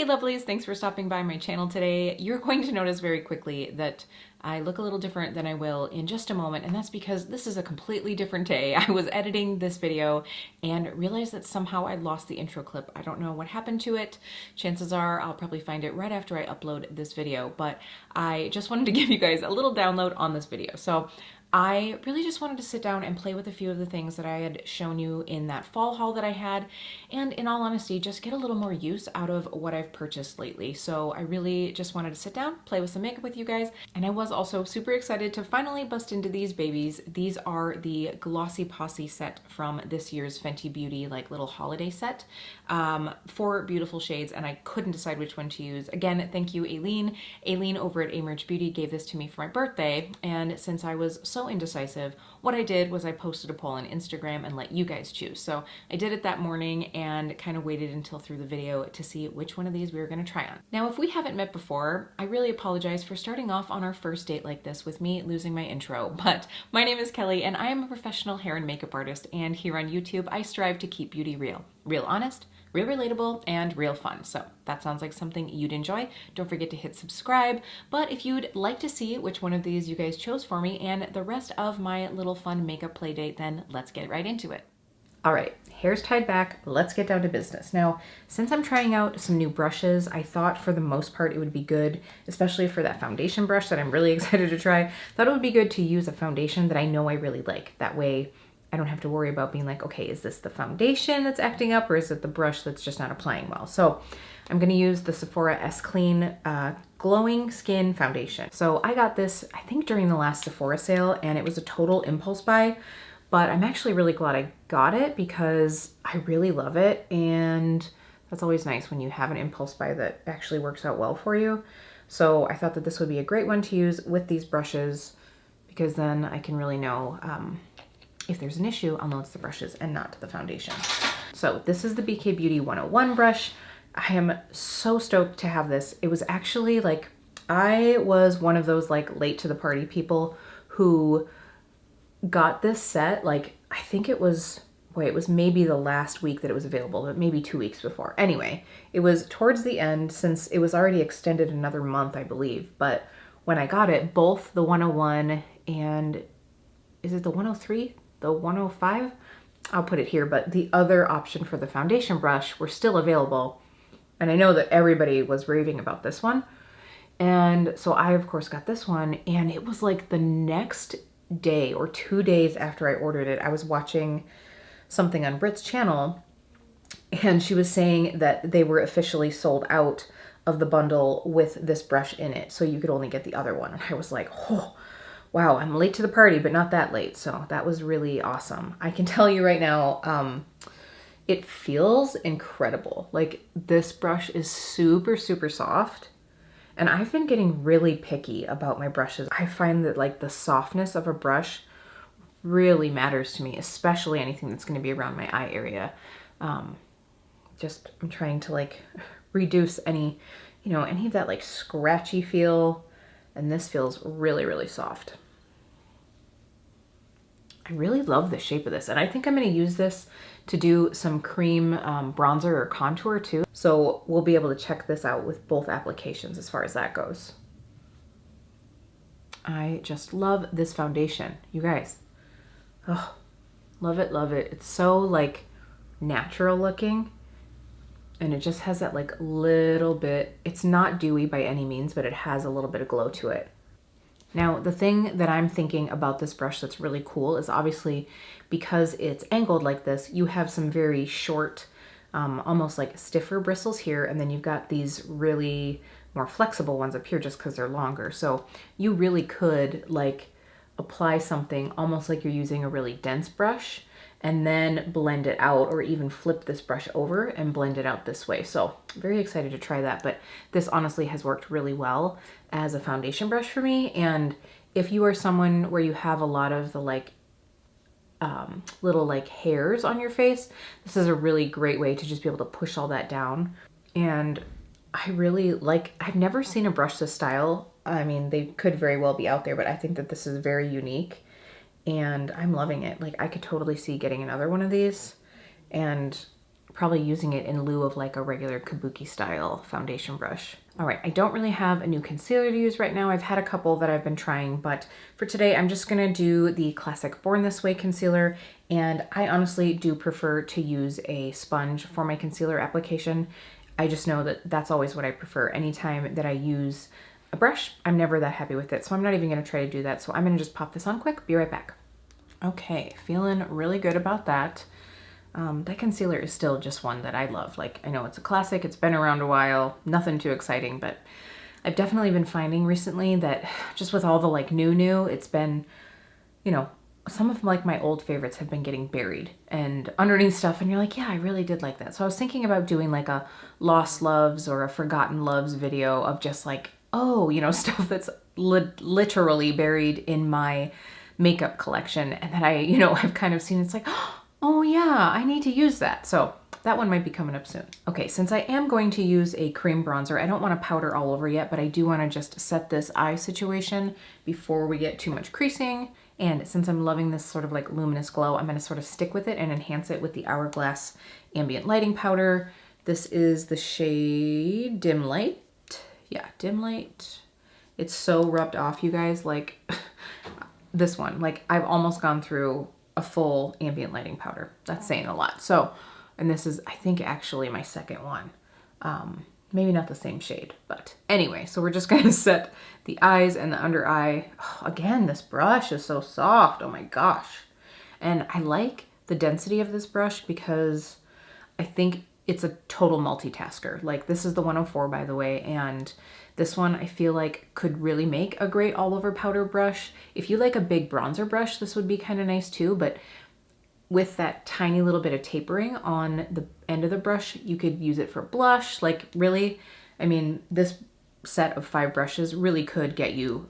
Hey lovelies, thanks for stopping by my channel today. You're going to notice very quickly that I look a little different than I will in just a moment, and that's because this is a completely different day. I was editing this video and realized that somehow I lost the intro clip. I don't know what happened to it. Chances are I'll probably find it right after I upload this video, but I just wanted to give you guys a little download on this video. So I really just wanted to sit down and play with a few of the things that I had shown you in that fall haul that I had, and in all honesty, just get a little more use out of what I've purchased lately. So I really just wanted to sit down, play with some makeup with you guys, and I was also super excited to finally bust into these babies. These are the Glossy Posse Set from this year's Fenty Beauty like little holiday set. 4 beautiful shades, and I couldn't decide which one to use. Again, thank you, Aileen. Aileen over at Emerge Beauty gave this to me for my birthday, and since I was so indecisive, what I did was I posted a poll on Instagram and let you guys choose. So I did it that morning and kind of waited until through the video to see which one of these we were going to try on. Now, if we haven't met before, I really apologize for starting off on our first date like this with me losing my intro, but my name is Kelly and I am a professional hair and makeup artist, and here on YouTube I strive to keep beauty real. Real honest, real relatable, and real fun. So that sounds like something you'd enjoy. Don't forget to hit subscribe. But if you'd like to see which one of these you guys chose for me and the rest of my little fun makeup play date, then let's get right into it. All right, hair's tied back. Let's get down to business. Now, since I'm trying out some new brushes, I thought for the most part it would be good, especially for that foundation brush that I'm really excited to try, thought it would be good to use a foundation that I know I really like. That way, I don't have to worry about being like, okay, is this the foundation that's acting up or is it the brush that's just not applying well? So I'm gonna use the Sephora S Clean Glowing Skin Foundation. So I got this, I think during the last Sephora sale, and it was a total impulse buy, but I'm actually really glad I got it because I really love it. And that's always nice when you have an impulse buy that actually works out well for you. So I thought that this would be a great one to use with these brushes because then I can really know, if there's an issue, I'll know it's the brushes and not the foundation. So this is the BK Beauty 101 brush. I am so stoked to have this. It was actually like, I was one of those like late to the party people who got this set, like, I think it was, boy, it was maybe the last week that it was available, but maybe 2 weeks before. Anyway, it was towards the end since it was already extended another month, I believe. But when I got it, both the 101 and, is it the 103? The 105, I'll put it here, but the other option for the foundation brush were still available. And I know that everybody was raving about this one. And so I, of course, got this one. And it was like the next day or 2 days after I ordered it, I was watching something on Brit's channel. And she was saying that they were officially sold out of the bundle with this brush in it. So you could only get the other one. And I was like, oh, wow, I'm late to the party, but not that late. So that was really awesome. I can tell you right now, it feels incredible. Like this brush is super, super soft. And I've been getting really picky about my brushes. I find that like the softness of a brush really matters to me, especially anything that's going to be around my eye area. I'm trying to like reduce any, any of that like scratchy feel. And this feels really, really soft. I really love the shape of this, and I think I'm going to use this to do some cream bronzer or contour too. So we'll be able to check this out with both applications as far as that goes. I just love this foundation, you guys. Oh, love it, love it. It's so like natural looking, and it just has that like little bit, it's not dewy by any means, but it has a little bit of glow to it. Now, the thing that I'm thinking about this brush that's really cool is obviously because it's angled like this, you have some very short, almost like stiffer bristles here, and then you've got these really more flexible ones up here just because they're longer. So you really could like apply something almost like you're using a really dense brush and then blend it out, or even flip this brush over and blend it out this way. So very excited to try that, but this honestly has worked really well as a foundation brush for me. And if you are someone where you have a lot of the like little like hairs on your face, this is a really great way to just be able to push all that down. And I really like, I've never seen a brush this style. I mean, they could very well be out there, but I think that this is very unique. And I'm loving it. Like I could totally see getting another one of these and probably using it in lieu of like a regular kabuki style foundation brush. All right, I don't really have a new concealer to use right now. I've had a couple that I've been trying, but for today I'm just gonna do the classic Born This Way concealer, and I honestly do prefer to use a sponge for my concealer application. I just know that that's always what I prefer. Anytime that I use a brush, I'm never that happy with it, so I'm not even gonna try to do that. So I'm gonna just pop this on quick, be right back. Okay, feeling really good about that. That concealer is still just one that I love. Like, I know it's a classic, it's been around a while, nothing too exciting, but I've definitely been finding recently that just with all the like new, it's been, you know, some of like my old favorites have been getting buried and underneath stuff, and you're like, yeah, I really did like that. So I was thinking about doing like a Lost Loves or a Forgotten Loves video of just like, oh, you know, stuff that's literally buried in my makeup collection and that I, you know, have kind of seen. It's like, oh yeah, I need to use that. So that one might be coming up soon. Okay, since I am going to use a cream bronzer, I don't want to powder all over yet, but I do want to just set this eye situation before we get too much creasing. And since I'm loving this sort of like luminous glow, I'm going to sort of stick with it and enhance it with the Hourglass Ambient Lighting Powder. This is the shade Dim Light. Yeah, Dim Light. It's so rubbed off, you guys. Like this one, like I've almost gone through a full ambient lighting powder. That's saying a lot. So, and this is, I think, actually my second one. Maybe not the same shade, but anyway, so we're just gonna set the eyes and the under eye. Oh, again, this brush is so soft. Oh my gosh. And I like the density of this brush because I think it's a total multitasker. Like, this is the 104, by the way, and this one I feel like could really make a great all over powder brush. If you like a big bronzer brush, this would be kind of nice too, but with that tiny little bit of tapering on the end of the brush, you could use it for blush. Like, really, I mean, this set of 5 brushes really could get you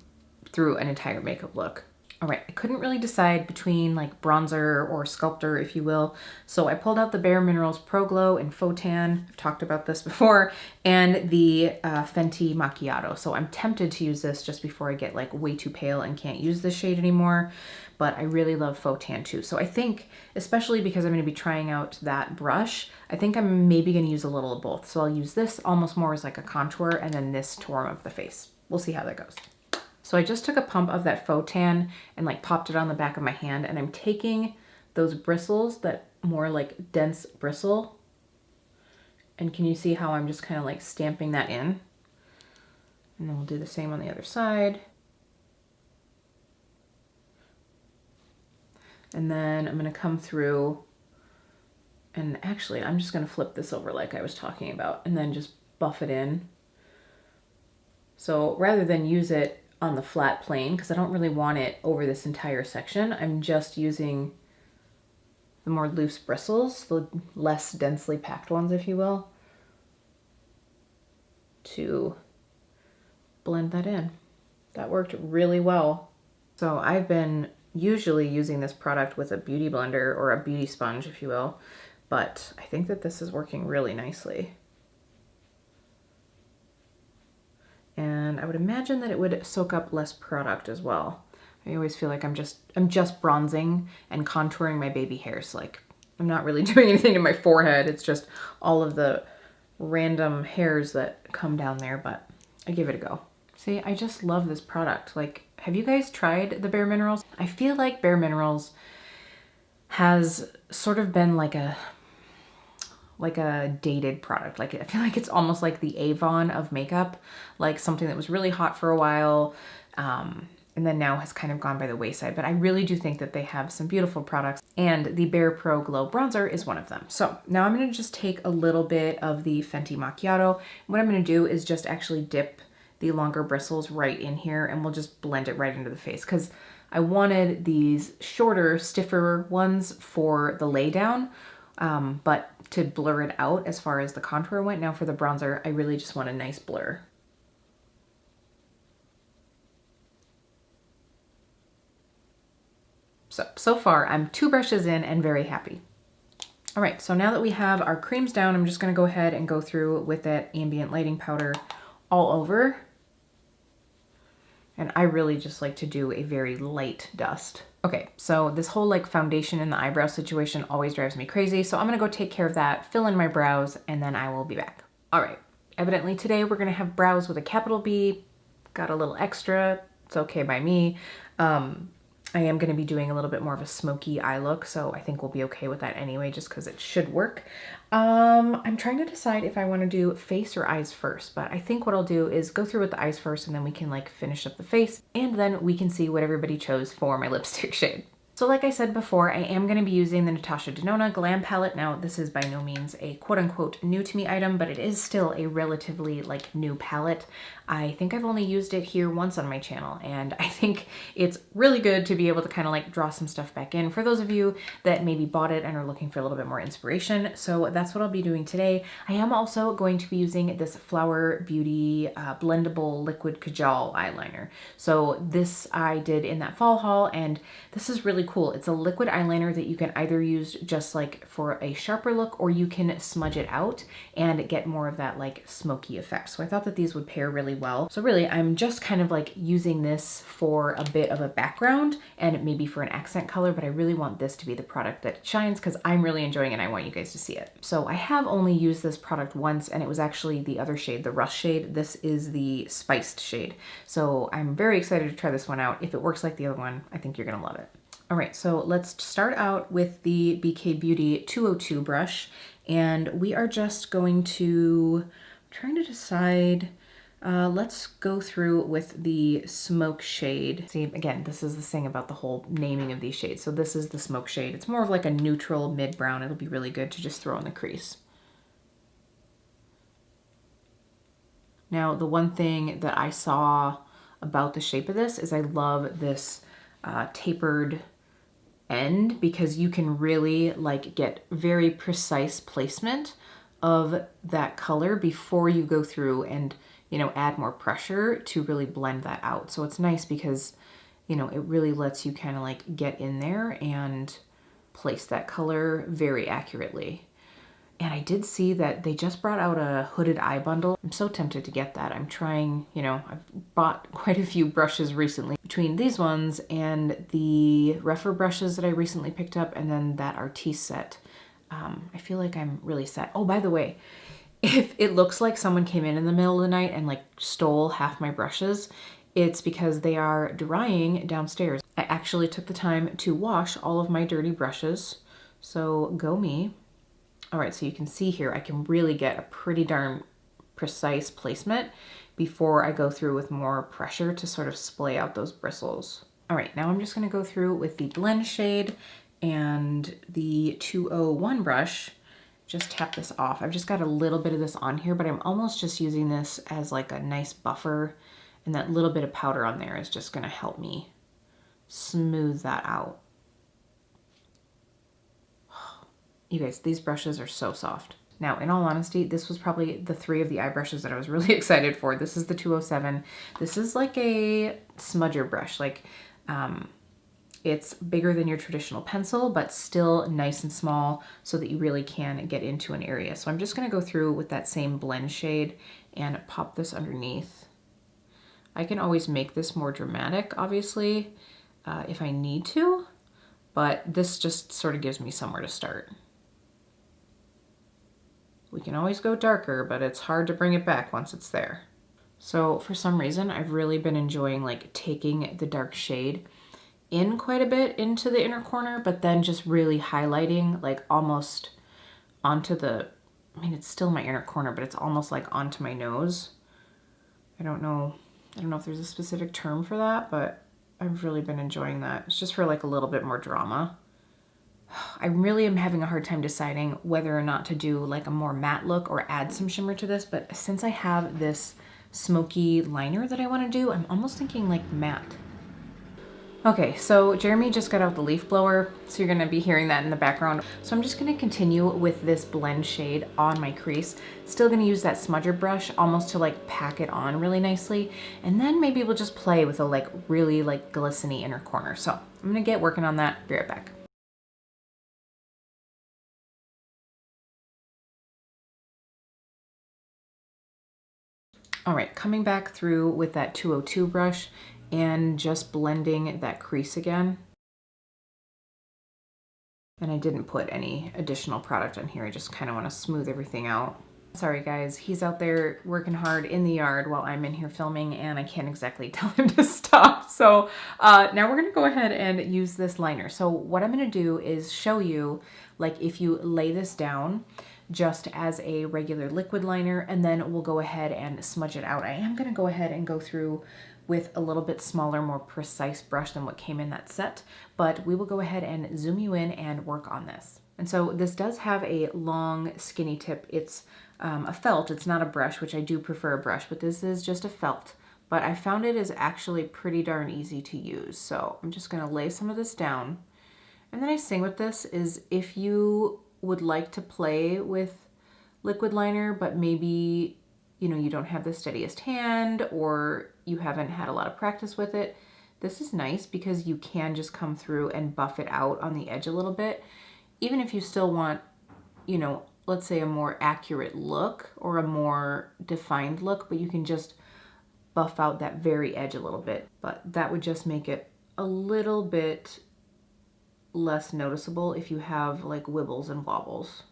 through an entire makeup look. All right, I couldn't really decide between like bronzer or sculptor, if you will. So I pulled out the Bare Minerals Pro Glow in Faux Tan. I've talked about this before, and the Fenty Macchiato. So I'm tempted to use this just before I get like way too pale and can't use this shade anymore. But I really love Faux Tan too. So I think, especially because I'm going to be trying out that brush, I think I'm maybe going to use a little of both. So I'll use this almost more as like a contour, and then this to warm up the face. We'll see how that goes. So I just took a pump of that Faux Tan and like popped it on the back of my hand, and I'm taking those bristles, that more like dense bristle, and can you see how I'm just kind of like stamping that in? And then we'll do the same on the other side. And then I'm going to come through, and actually I'm just going to flip this over like I was talking about, and then just buff it in. So rather than use it on the flat plane, because I don't really want it over this entire section, I'm just using the more loose bristles, the less densely packed ones, if you will, to blend that in. That worked really well. So I've been usually using this product with a beauty blender or a beauty sponge, if you will, but I think that this is working really nicely. And I would imagine that it would soak up less product as well. I always feel like I'm just bronzing and contouring my baby hairs. Like, I'm not really doing anything to my forehead. It's just all of the random hairs that come down there, but I give it a go. See, I just love this product. Like, have you guys tried the Bare Minerals? I feel like Bare Minerals has sort of been like a dated product. Like, I feel like it's almost like the Avon of makeup, like something that was really hot for a while, and then now has kind of gone by the wayside. But I really do think that they have some beautiful products, and the Bare Pro Glow Bronzer is one of them. So now I'm going to just take a little bit of the Fenty Macchiato. What I'm going to do is just actually dip the longer bristles right in here, and we'll just blend it right into the face, because I wanted these shorter, stiffer ones for the lay down, but to blur it out as far as the contour went. Now for the bronzer, I really just want a nice blur. So far I'm 2 brushes in and very happy. All right, so now that we have our creams down, I'm just gonna go ahead and go through with that ambient lighting powder all over. And I really just like to do a very light dust. Okay, so this whole like foundation in the eyebrow situation always drives me crazy. So I'm gonna go take care of that, fill in my brows, and then I will be back. All right, evidently today we're gonna have brows with a capital B. Got a little extra, it's okay by me. I am going to be doing a little bit more of a smoky eye look, so I think we'll be okay with that anyway, just because it should work. I'm trying to decide if I want to do face or eyes first, but I think what I'll do is go through with the eyes first, and then we can like finish up the face, and then we can see what everybody chose for my lipstick shade. So like I said before, I am going to be using the Natasha Denona Glam palette. Now, this is by no means a quote-unquote new to me item, but it is still a relatively like new palette. I think I've only used it here once on my channel, and I think it's really good to be able to kind of like draw some stuff back in for those of you that maybe bought it and are looking for a little bit more inspiration. So that's what I'll be doing today. I am also going to be using this Flower Beauty blendable liquid Kajal eyeliner. So this I did in that fall haul, and this is really cool. It's a liquid eyeliner that you can either use just like for a sharper look, or you can smudge it out and get more of that like smoky effect. So I thought that these would pair really well. So really I'm just kind of like using this for a bit of a background and maybe for an accent color, but I really want this to be the product that shines because I'm really enjoying it and I want you guys to see it. So I have only used this product once, and it was actually the other shade, the Rust shade. This is the spiced shade. So I'm very excited to try this one out. If it works like the other one, I think you're gonna love it. All right, so let's start out with the BK Beauty 202 brush, and we are just going to, I'm trying to decide, let's go through with the smoke shade. See, again, this is the thing about the whole naming of these shades. So this is the smoke shade. It's more of like a neutral mid-brown. It'll be really good to just throw in the crease. Now, the one thing that I saw about the shape of this is I love this tapered end, because you can really like get very precise placement of that color before you go through and, you know, add more pressure to really blend that out. So it's nice because, you know, it really lets you kind of like get in there and place that color very accurately. And I did see that they just brought out a hooded eye bundle. I'm so tempted to get that. I'm trying, you know, I've bought quite a few brushes recently. Between these ones and the Refer brushes that I recently picked up, and then that Artiste set, I feel like I'm really set. Oh, by the way, if it looks like someone came in the middle of the night and like stole half my brushes, it's because they are drying downstairs. I actually took the time to wash all of my dirty brushes, so go me. All right, so you can see here, I can really get a pretty darn precise placement before I go through with more pressure to sort of splay out those bristles. All right, now I'm just gonna go through with the blend shade and the 201 brush. Just tap this off. I've just got a little bit of this on here, but I'm almost just using this as like a nice buffer, and that little bit of powder on there is just gonna help me smooth that out. You guys, these brushes are so soft. Now, in all honesty, this was probably the three of the eye brushes that I was really excited for. This is the 207. This is like a smudger brush. Like, it's bigger than your traditional pencil, but still nice and small so that you really can get into an area. So I'm just gonna go through with that same blend shade and pop this underneath. I can always make this more dramatic, obviously, if I need to, but this just sort of gives me somewhere to start. We can always go darker, but it's hard to bring it back once it's there. So for some reason, I've really been enjoying like taking the dark shade in quite a bit into the inner corner, but then just really highlighting like almost onto the, I mean, it's still my inner corner, but it's almost like onto my nose. I don't know if there's a specific term for that, but I've really been enjoying that. It's just for like a little bit more drama. I really am having a hard time deciding whether or not to do like a more matte look or add some shimmer to this, but since I have this smoky liner that I want to do, I'm almost thinking like matte. Okay, so Jeremy just got out the leaf blower, so you're gonna be hearing that in the background. So I'm just gonna continue with this blend shade on my crease. Still gonna use that smudger brush almost to like pack it on really nicely. And then maybe we'll just play with a like really like glistening inner corner. So I'm gonna get working on that, be right back. All right, coming back through with that 202 brush and just blending that crease again. And I didn't put any additional product on here. I just kind of want to smooth everything out. Sorry guys, he's out there working hard in the yard while I'm in here filming, and I can't exactly tell him to stop. So now we're gonna go ahead and use this liner. So what I'm gonna do is show you, like, if you lay this down just as a regular liquid liner, and then we'll go ahead and smudge it out. I am gonna go ahead and go through with a little bit smaller, more precise brush than what came in that set, but we will go ahead and zoom you in and work on this. And so this does have a long skinny tip. It's a felt, it's not a brush, which I do prefer a brush, but this is just a felt. But I found it is actually pretty darn easy to use. So I'm just gonna lay some of this down. And the nice thing with this is if you would like to play with liquid liner, but maybe, you know, you don't have the steadiest hand or you haven't had a lot of practice with it, this is nice because you can just come through and buff it out on the edge a little bit. Even if you still want, you know, let's say a more accurate look or a more defined look, but you can just buff out that very edge a little bit. But that would just make it a little bit less noticeable if you have like wibbles and wobbles.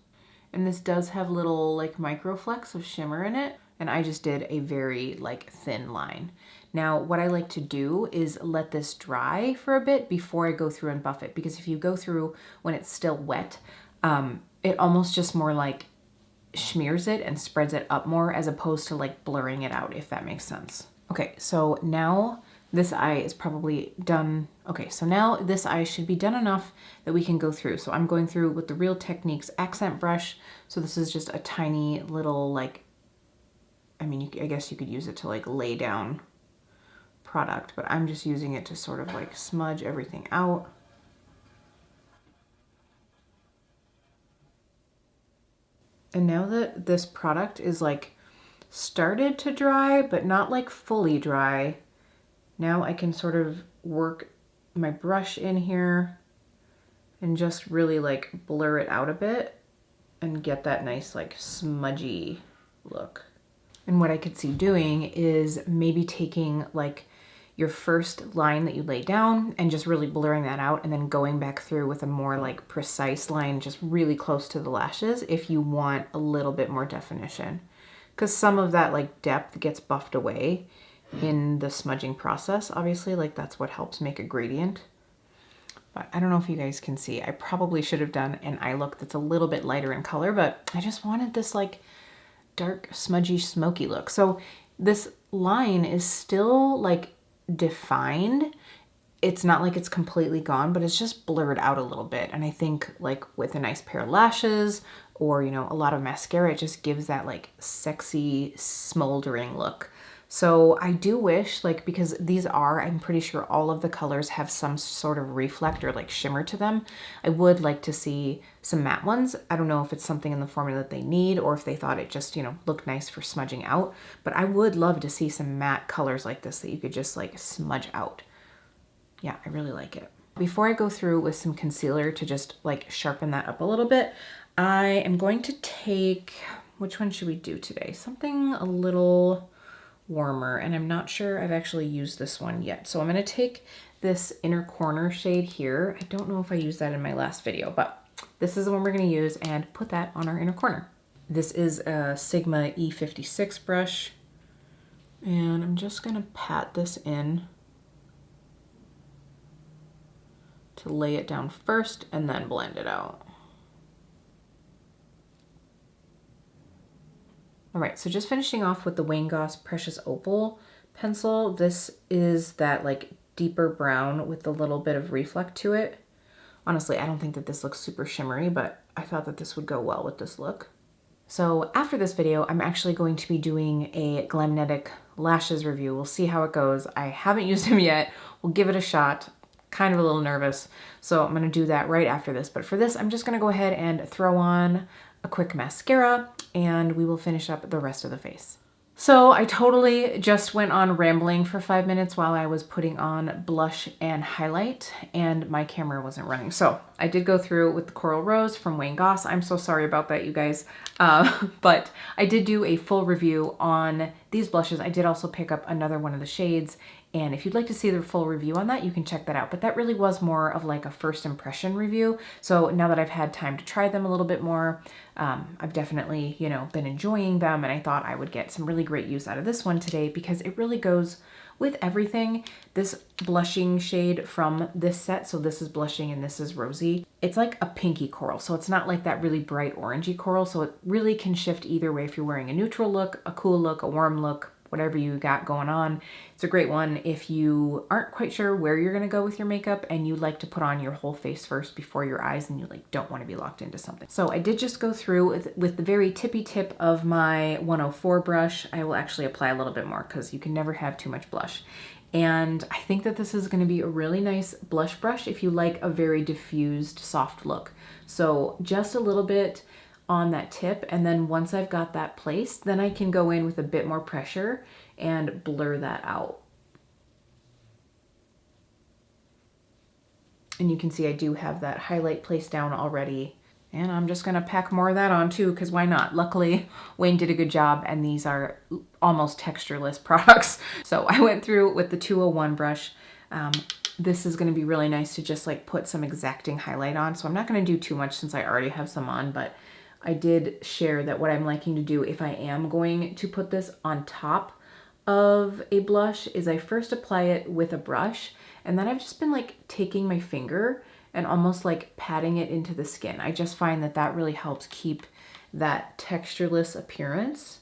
And this does have little like micro flecks of shimmer in it. And I just did a very like thin line. Now, what I like to do is let this dry for a bit before I go through and buff it. Because if you go through when it's still wet, it almost just more like smears it and spreads it up more as opposed to like blurring it out, if that makes sense. Okay, so now this eye is probably done. Okay, so now this eye should be done enough that we can go through. So I'm going through with the Real Techniques accent brush. So this is just a tiny little like, I mean, I guess you could use it to like lay down product, but I'm just using it to sort of like smudge everything out. And now that this product is like started to dry, but not like fully dry, now I can sort of work my brush in here and just really like blur it out a bit and get that nice like smudgy look. And what I could see doing is maybe taking like your first line that you lay down and just really blurring that out and then going back through with a more like precise line just really close to the lashes if you want a little bit more definition. Because some of that like depth gets buffed away in the smudging process, obviously, like that's what helps make a gradient. But I don't know if you guys can see. I probably should have done an eye look that's a little bit lighter in color, but I just wanted this like dark, smudgy, smoky look. So this line is still like defined. It's not like it's completely gone, but it's just blurred out a little bit. And I think like with a nice pair of lashes or, you know, a lot of mascara, it just gives that like sexy, smoldering look. So I do wish, like, because these are, I'm pretty sure all of the colors have some sort of reflect or like shimmer to them. I would like to see some matte ones. I don't know if it's something in the formula that they need or if they thought it just, you know, looked nice for smudging out. But I would love to see some matte colors like this that you could just like smudge out. Yeah, I really like it. Before I go through with some concealer to just like sharpen that up a little bit, I am going to take, which one should we do today? Something a little warmer, and I'm not sure I've actually used this one yet. So I'm going to take this inner corner shade here. I don't know if I used that in my last video, but this is the one we're going to use and put that on our inner corner. This is a Sigma E56 brush, and I'm just going to pat this in to lay it down first and then blend it out. All right, so just finishing off with the Goss Precious Opal pencil. This is that like deeper brown with a little bit of reflect to it. Honestly, I don't think that this looks super shimmery, but I thought that this would go well with this look. So after this video, I'm actually going to be doing a Glamnetic lashes review. We'll see how it goes. I haven't used them yet. We'll give it a shot. Kind of a little nervous, so I'm gonna do that right after this. But for this, I'm just gonna go ahead and throw on a quick mascara and we will finish up the rest of the face. So I totally just went on rambling for 5 minutes while I was putting on blush and highlight and my camera wasn't running. So I did go through with the Coral Rose from Goss. I'm so sorry about that, you guys. But I did do a full review on these blushes, I did also pick up another one of the shades, and if you'd like to see the full review on that, you can check that out. But that really was more of like a first impression review. So now that I've had time to try them a little bit more, I've definitely, you know, been enjoying them, and I thought I would get some really great use out of this one today because it really goes with everything. This blushing shade from this set, so this is blushing and this is rosy, it's like a pinky coral, so it's not like that really bright orangey coral, so it really can shift either way if you're wearing a neutral look, a cool look, a warm look, whatever you got going on. It's a great one if you aren't quite sure where you're gonna go with your makeup and you like to put on your whole face first before your eyes and you like don't want to be locked into something. So I did just go through with the very tippy tip of my 104 brush. I will actually apply a little bit more because you can never have too much blush. And I think that this is going to be a really nice blush brush if you like a very diffused soft look. So just a little bit on that tip, and then once I've got that placed, then I can go in with a bit more pressure and blur that out. And you can see I do have that highlight placed down already. And I'm just gonna pack more of that on too, because why not? Luckily, Wayne did a good job, and these are almost textureless products. So I went through with the 201 brush. This is gonna be really nice to just like put some exacting highlight on. So I'm not gonna do too much since I already have some on, but I did share that what I'm liking to do if I am going to put this on top of a blush is I first apply it with a brush, and then I've just been like taking my finger and almost like patting it into the skin. I just find that that really helps keep that textureless appearance.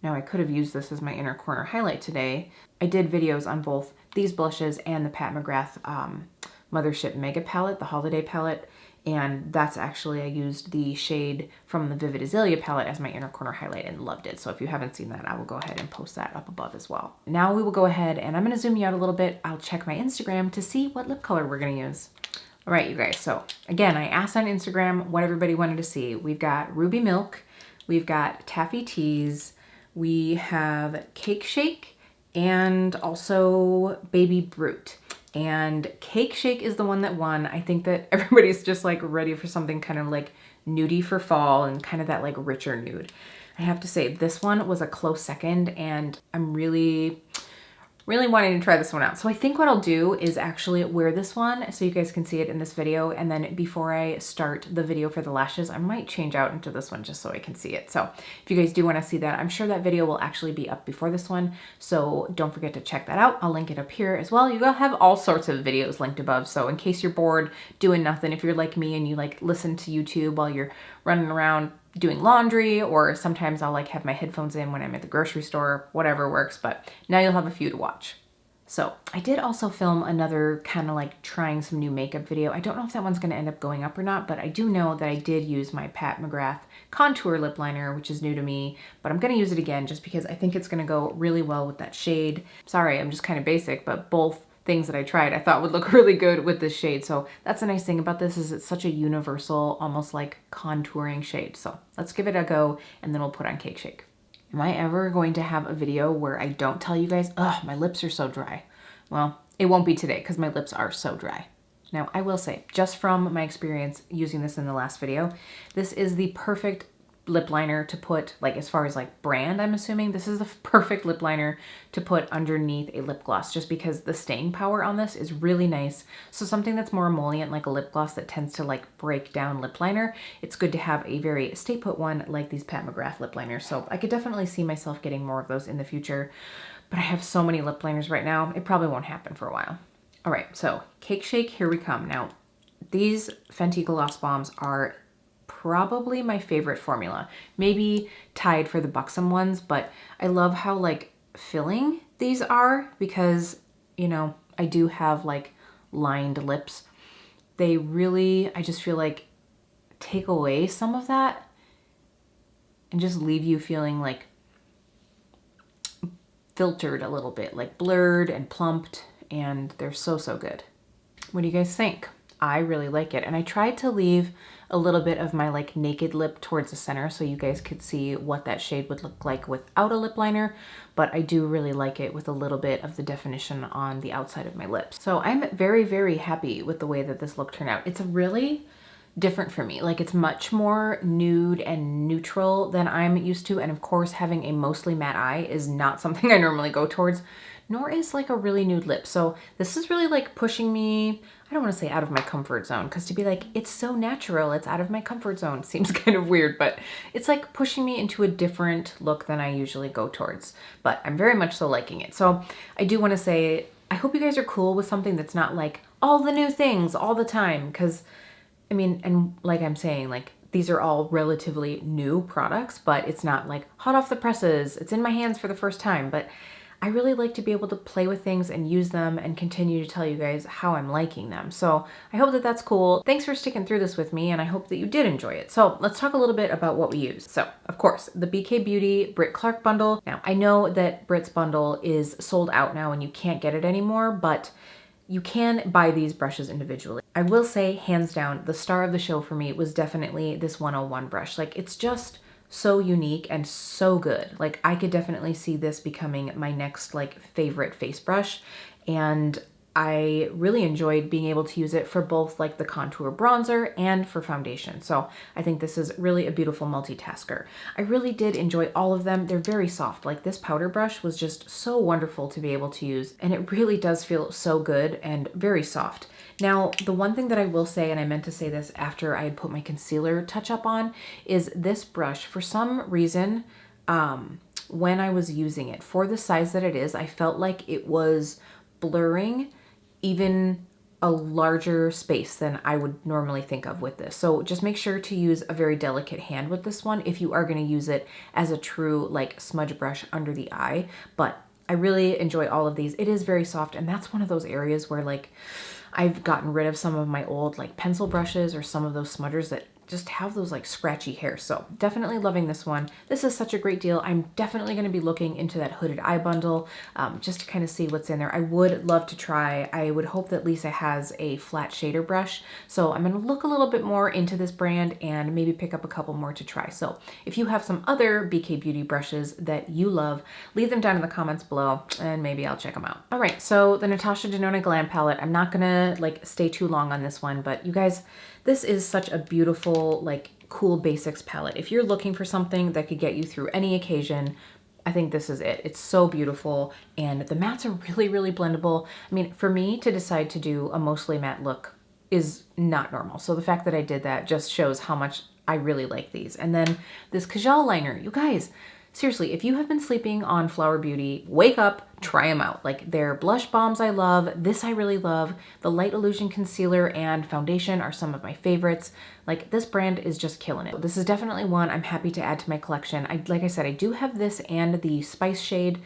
Now I could have used this as my inner corner highlight today. I did videos on both these blushes and the Pat McGrath Mothership Mega palette, the holiday palette. And that's actually, I used the shade from the Vivid Azalea palette as my inner corner highlight and loved it. So if you haven't seen that, I will go ahead and post that up above as well. Now we will go ahead and I'm gonna zoom you out a little bit. I'll check my Instagram to see what lip color we're gonna use. All right, you guys, so again, I asked on Instagram what everybody wanted to see. We've got Ruby Milk, we've got Taffy Teas, we have Cake Shake, and also Baby Brute. And Cake Shake is the one that won. I think that everybody's just like ready for something kind of like nudie for fall and kind of that like richer nude. I have to say this one was a close second, and I'm really wanting to try this one out. So I think what I'll do is actually wear this one so you guys can see it in this video, and then before I start the video for the lashes, I might change out into this one just so I can see it. So if you guys do want to see that, I'm sure that video will actually be up before this one, so don't forget to check that out. I'll link it up here as well. You have all sorts of videos linked above, so in case you're bored doing nothing, if you're like me and you like listen to YouTube while you're running around doing laundry, or sometimes I'll like have my headphones in when I'm at the grocery store, whatever works, but now you'll have a few to watch. So I did also film another kind of like trying some new makeup video. I don't know if that one's gonna end up going up or not, but I do know that I did use my Pat McGrath contour lip liner, which is new to me, but I'm gonna use it again just because I think it's gonna go really well with that shade. Sorry, I'm just kind of basic, but both things that I tried I thought would look really good with this shade. So that's the nice thing about this, is it's such a universal, almost like contouring shade. So let's give it a go, and then we'll put on Cake Shake. Am I ever going to have a video where I don't tell you guys, ugh, my lips are so dry? Well, it won't be today because my lips are so dry. Now, I will say, just from my experience using this in the last video, this is the perfect lip liner to put, like as far as like brand, I'm assuming, this is the perfect lip liner to put underneath a lip gloss, just because the staying power on this is really nice. So something that's more emollient, like a lip gloss that tends to like break down lip liner, it's good to have a very stay put one like these Pat McGrath lip liners. So I could definitely see myself getting more of those in the future, but I have so many lip liners right now, it probably won't happen for a while. All right, so Cake Shake, here we come. Now, these Fenty Gloss Bombs are probably my favorite formula, maybe tied for the Buxom ones, but I love how like filling these are, because, you know, I do have like lined lips. They really, I just feel like, take away some of that and just leave you feeling like filtered a little bit, like blurred and plumped, and they're so good. What do you guys think? I really like it, and I tried to leave a little bit of my like naked lip towards the center so you guys could see what that shade would look like without a lip liner, but I do really like it with a little bit of the definition on the outside of my lips. So I'm very happy with the way that this look turned out. It's a really different for me. Like it's much more nude and neutral than I'm used to. And of course, having a mostly matte eye is not something I normally go towards, nor is like a really nude lip. So this is really like pushing me, I don't want to say out of my comfort zone, because to be like, it's so natural, it's out of my comfort zone seems kind of weird, but it's like pushing me into a different look than I usually go towards. But I'm very much so liking it. So I do want to say, I hope you guys are cool with something that's not like all the new things all the time, because I mean, and like I'm saying, like these are all relatively new products, but it's not like hot off the presses. It's in my hands for the first time, but I really like to be able to play with things and use them and continue to tell you guys how I'm liking them. So I hope that that's cool. Thanks for sticking through this with me, and I hope that you did enjoy it. So let's talk a little bit about what we use. So of course, the BK Beauty Brit Clarke bundle. Now I know that Brit's bundle is sold out now and you can't get it anymore, but you can buy these brushes individually. I will say, hands down, the star of the show for me was definitely this 101 brush. Like it's just so unique and so good. Like I could definitely see this becoming my next like favorite face brush, and I really enjoyed being able to use it for both like the contour bronzer and for foundation. So I think this is really a beautiful multitasker. I really did enjoy all of them. They're very soft. Like this powder brush was just so wonderful to be able to use, and it really does feel so good and very soft. Now, the one thing that I will say, and I meant to say this after I had put my concealer touch up on, is this brush, for some reason, when I was using it, for the size that it is, I felt like it was blurring even a larger space than I would normally think of with this. So just make sure to use a very delicate hand with this one if you are going to use it as a true like smudge brush under the eye. But I really enjoy all of these. It is very soft, and that's one of those areas where like I've gotten rid of some of my old like pencil brushes or some of those smudgers that just have those like scratchy hairs. So definitely loving this one. This is such a great deal. I'm definitely going to be looking into that hooded eye bundle just to kind of see what's in there. I would love to try, I would hope that Lisa has a flat shader brush. So I'm going to look a little bit more into this brand and maybe pick up a couple more to try. So if you have some other BK Beauty brushes that you love, leave them down in the comments below and maybe I'll check them out. All right, so the Natasha Denona Glam palette, I'm not gonna like stay too long on this one, but you guys, this is such a beautiful, like cool basics palette. If you're looking for something that could get you through any occasion, I think this is it. It's so beautiful, and the mattes are really, really blendable. I mean, for me to decide to do a mostly matte look is not normal. So the fact that I did that just shows how much I really like these. And then this Kajal liner, you guys, seriously, if you have been sleeping on Flower Beauty, wake up, try them out. Like their blush bombs I love, this I really love. The Light Illusion concealer and foundation are some of my favorites. Like this brand is just killing it. This is definitely one I'm happy to add to my collection. Like I said, I do have this and the Spice shade.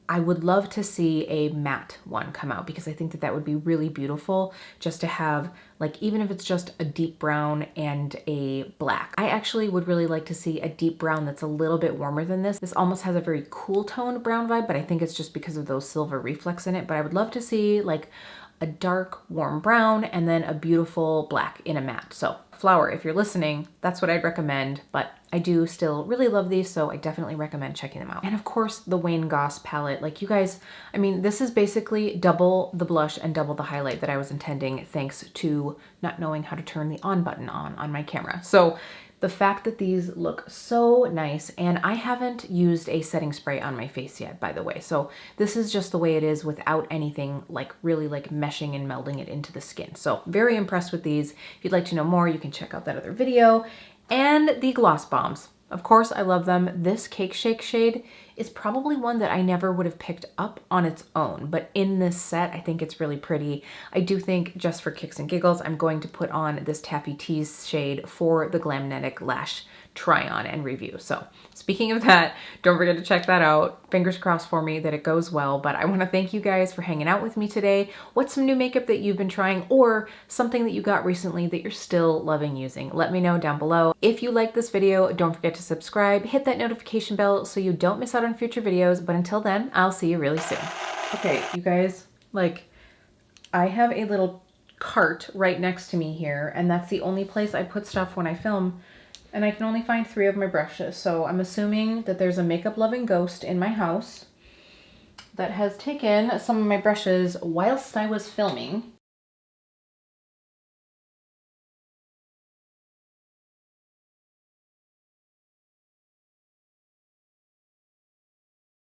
I would love to see a matte one come out because I think that that would be really beautiful just to have, like, even if it's just a deep brown and a black. I actually would really like to see a deep brown that's a little bit warmer than this. This almost has a very cool toned brown vibe, but I think it's just because of those silver reflex in it. But I would love to see like a dark warm brown and then a beautiful black in a matte. So Flower, if you're listening, that's what I'd recommend, but I do still really love these, so I definitely recommend checking them out. And of course, the Wayne Goss palette. Like you guys, I mean, this is basically double the blush and double the highlight that I was intending thanks to not knowing how to turn the on button on my camera. So the fact that these look so nice, and I haven't used a setting spray on my face yet, by the way. So this is just the way it is without anything like really like meshing and melding it into the skin. So very impressed with these. If you'd like to know more, you can check out that other video. And the gloss bombs. Of course, I love them. This Cake Shake shade is probably one that I never would have picked up on its own, but in this set, I think it's really pretty. I do think, just for kicks and giggles, I'm going to put on this Taffy Tease shade for the Glamnetic Lash try on and review. So speaking of that, don't forget to check that out. Fingers crossed for me that it goes well, but I want to thank you guys for hanging out with me today. What's some new makeup that you've been trying, or something that you got recently that you're still loving using? Let me know down below. If you like this video, don't forget to subscribe, hit that notification bell so you don't miss out on future videos, but until then, I'll see you really soon. Okay, you guys, like, I have a little cart right next to me here, and that's the only place I put stuff when I film, and I can only find 3 of my brushes, so I'm assuming that there's a makeup loving ghost in my house that has taken some of my brushes whilst I was filming